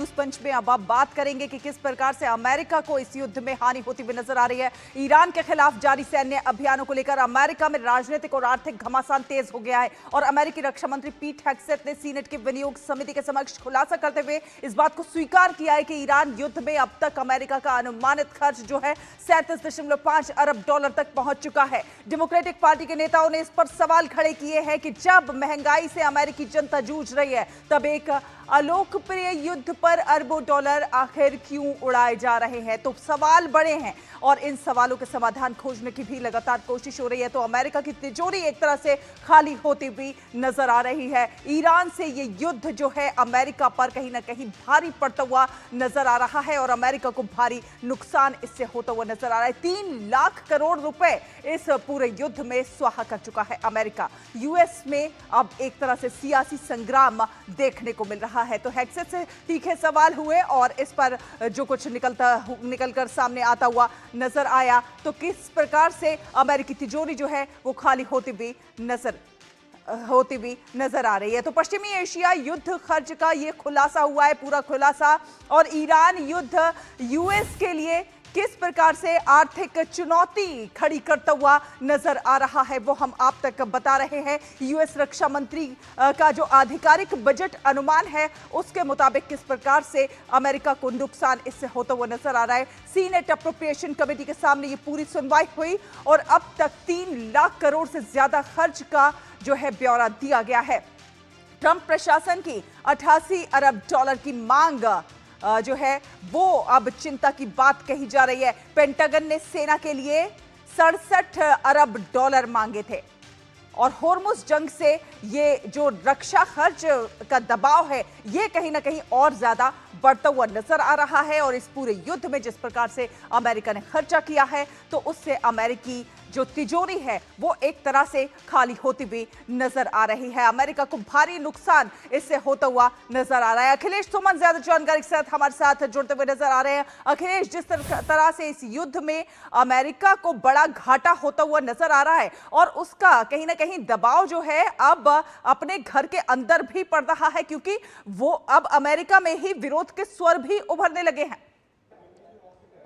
News पंच में अब आप बात करेंगे कि किस प्रकार से अमेरिका को इस युद्ध में हानि होती हुई नजर आ रही है। ईरान के खिलाफ जारी सैन्य अभियानों को लेकर अमेरिका में राजनीतिक और आर्थिक घमासान तेज हो गया है और अमेरिकी रक्षा मंत्री पीट हेग्सेथ ने सीनेट की विनियोग समिति के समक्ष खुलासा करते हुए इस बात को स्वीकार किया है कि ईरान युद्ध में अब तक अमेरिका का अनुमानित खर्च जो है 37.5 अरब डॉलर तक पहुंच चुका है। डेमोक्रेटिक पार्टी के नेताओं ने इस पर सवाल खड़े किए हैं कि जब महंगाई से अमेरिकी जनता जूझ रही है तब एक अलोकप्रिय युद्ध पर अरबों डॉलर आखिर क्यों उड़ाए जा रहे हैं। तो सवाल बड़े हैं और इन सवालों के समाधान खोजने की भी लगातार कोशिश हो रही है। तो अमेरिका की तिजोरी एक तरह से खाली होती हुई नजर आ रही है। ईरान से ये युद्ध जो है अमेरिका पर कहीं ना कहीं भारी पड़ता हुआ नजर आ रहा है और अमेरिका को भारी नुकसान इससे होता हुआ नजर आ रहा है। 3 लाख करोड़ रुपए इस पूरे युद्ध में स्वाहा कर चुका है अमेरिका। यूएस में अब एक तरह से सियासी संग्राम देखने को मिल रहा है। तो हेग्सेथ से तीखे सवाल हुए और इस पर जो कुछ निकलकर सामने आता हुआ नजर आया तो किस प्रकार से अमेरिकी तिजोरी जो है वो खाली होती हुई नजर आ रही है। तो पश्चिमी एशिया युद्ध खर्च का ये खुलासा हुआ है, पूरा खुलासा, और ईरान युद्ध यूएस के लिए किस प्रकार से आर्थिक चुनौती खड़ी करता हुआ नजर आ रहा है वो हम आप तक बता रहे हैं। यूएस रक्षा मंत्री का जो आधिकारिक बजट अनुमान है उसके मुताबिक किस प्रकार से अमेरिका को नुकसान इससे होता हुआ नजर आ रहा है। सीनेट अप्रोप्रिएशन कमेटी के सामने ये पूरी सुनवाई हुई और अब तक 3 लाख करोड़ से ज्यादा खर्च का जो है ब्यौरा दिया गया है। ट्रंप प्रशासन की 88 अरब डॉलर की मांग जो है वो अब चिंता की बात कही जा रही है। पेंटागन ने सेना के लिए 67 अरब डॉलर मांगे थे और होर्मुज जंग से ये जो रक्षा खर्च का दबाव है ये कहीं ना कहीं और ज्यादा बढ़ता हुआ नजर आ रहा है। और इस पूरे युद्ध में जिस प्रकार से अमेरिका ने खर्चा किया है तो उससे अमेरिकी जो तिजोरी है वो एक तरह से खाली होती हुई नजर आ रही है। अमेरिका को भारी नुकसान इससे होता हुआ नजर आ रहा है। अखिलेश सुमन ज्यादा जानकारी के साथ हमारे साथ जुड़ते हुए नजर आ रहे हैं। अखिलेश, जिस तरह से इस युद्ध में अमेरिका को बड़ा घाटा होता हुआ नजर आ रहा है और उसका कहीं ना कहीं दबाव जो है अब अपने घर के अंदर भी पड़ रहा है क्योंकि वो अब अमेरिका में ही विरोध के स्वर भी उभरने लगे हैं।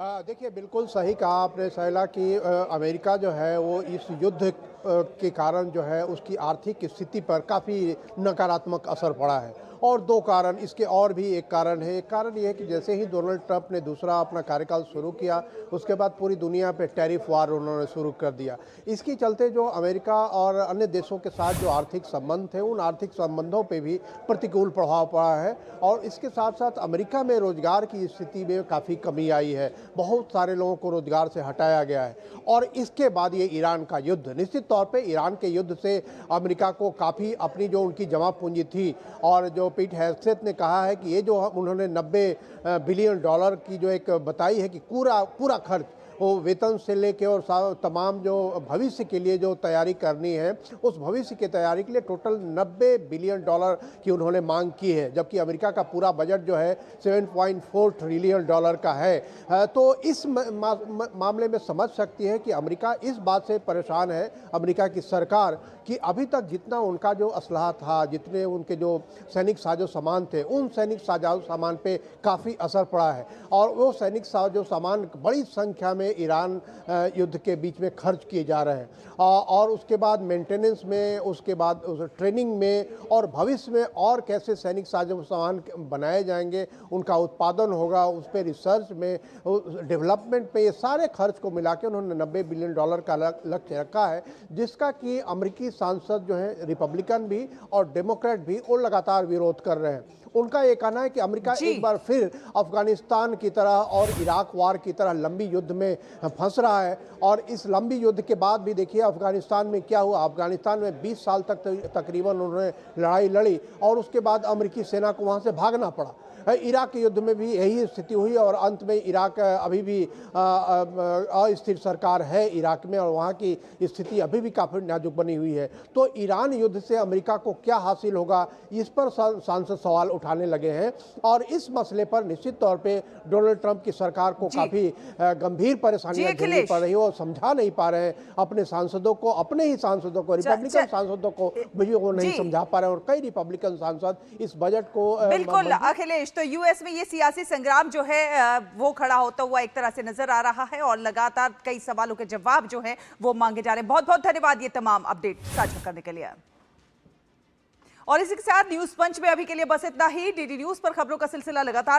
देखिए, बिल्कुल सही कहा आपने शैला कि अमेरिका जो है वो इस युद्ध के कारण जो है उसकी आर्थिक स्थिति पर काफ़ी नकारात्मक असर पड़ा है और 2 कारण इसके और भी एक कारण है। एक कारण ये है कि जैसे ही डोनाल्ड ट्रंप ने दूसरा अपना कार्यकाल शुरू किया उसके बाद पूरी दुनिया पे टैरिफ वार उन्होंने शुरू कर दिया। इसके चलते जो अमेरिका और अन्य देशों के साथ जो आर्थिक संबंध थे उन आर्थिक संबंधों पे भी प्रतिकूल प्रभाव पड़ा है और इसके साथ साथ अमेरिका में रोजगार की स्थिति में काफ़ी कमी आई है। बहुत सारे लोगों को रोजगार से हटाया गया है और इसके बाद ये ईरान का युद्ध, निश्चित तौर पे ईरान के युद्ध से अमेरिका को काफ़ी अपनी जो उनकी जमा पूंजी थी और जो पीट हेग्सेथ ने कहा है कि ये जो उन्होंने 90 बिलियन डॉलर की जो एक बताई है कि पूरा खर्च वो वेतन से लेके और तमाम जो भविष्य के लिए जो तैयारी करनी है उस भविष्य की तैयारी के लिए टोटल 90 बिलियन डॉलर की उन्होंने मांग की है, जबकि अमेरिका का पूरा बजट जो है 7.4 ट्रिलियन डॉलर का है। तो इस मामले में समझ सकती है कि अमेरिका इस बात से परेशान है, अमेरिका की सरकार, कि अभी तक जितना उनका जो असलहा था, जितने उनके जो सैनिक साजो सामान थे, उन सैनिक साजो सामान पे काफ़ी असर पड़ा है और वो सैनिक साजो सामान बड़ी संख्या में ईरान युद्ध के बीच में खर्च किए जा रहे हैं और उसके बाद मेंटेनेंस में, उसके बाद ट्रेनिंग में और भविष्य में और कैसे सैनिक साजो सामान बनाए जाएंगे, उनका उत्पादन होगा, उस पर रिसर्च में, डेवलपमेंट पे, ये सारे खर्च को मिला के उन्होंने 90 बिलियन डॉलर का लक्ष्य रखा है, जिसका कि अमेरिकी सांसद जो है रिपब्लिकन भी और डेमोक्रेट भी वो लगातार विरोध कर रहे हैं। उनका ये कहना है कि अमेरिका एक बार फिर अफगानिस्तान की तरह और इराक वार की तरह लंबी युद्ध में फंस रहा है और इस लंबी युद्ध के बाद भी देखिए अफगानिस्तान में क्या हुआ। अफगानिस्तान में 20 साल तक तकरीबन उन्होंने लड़ाई लड़ी और उसके बाद अमेरिकी सेना को वहाँ से भागना पड़ा। इराक के युद्ध में भी यही स्थिति हुई और अंत में इराक अभी भी अस्थिर सरकार है इराक में और वहाँ की स्थिति अभी भी काफ़ी नाजुक बनी हुई है। तो ईरान युद्ध से अमेरिका को क्या हासिल होगा, इस पर सांसद सवाल उठाने लगे हैं और इस मसले पर निश्चित तौर पे डोनाल्ड ट्रंप की सरकार को काफ़ी गंभीर परेशानियां झेलनी पड़ रही है और समझा नहीं पा रहे हैं अपने सांसदों को, अपने ही सांसदों को, रिपब्लिकन सांसदों को भी वो नहीं समझा पा रहे हैं और कई रिपब्लिकन सांसद इस बजट को बिल्कुल अखिलेश देश, तो यूएस में ये सियासी संग्राम जो है वो खड़ा होता हुआ एक तरह से नजर आ रहा है और लगातार कई सवालों के जवाब जो है वो मांगे जा रहे हैं। बहुत बहुत धन्यवाद ये तमाम अपडेट साझा करने के लिए। और इसी के साथ न्यूज पंच में अभी के लिए बस इतना ही। डीडी न्यूज पर खबरों का सिलसिला लगातार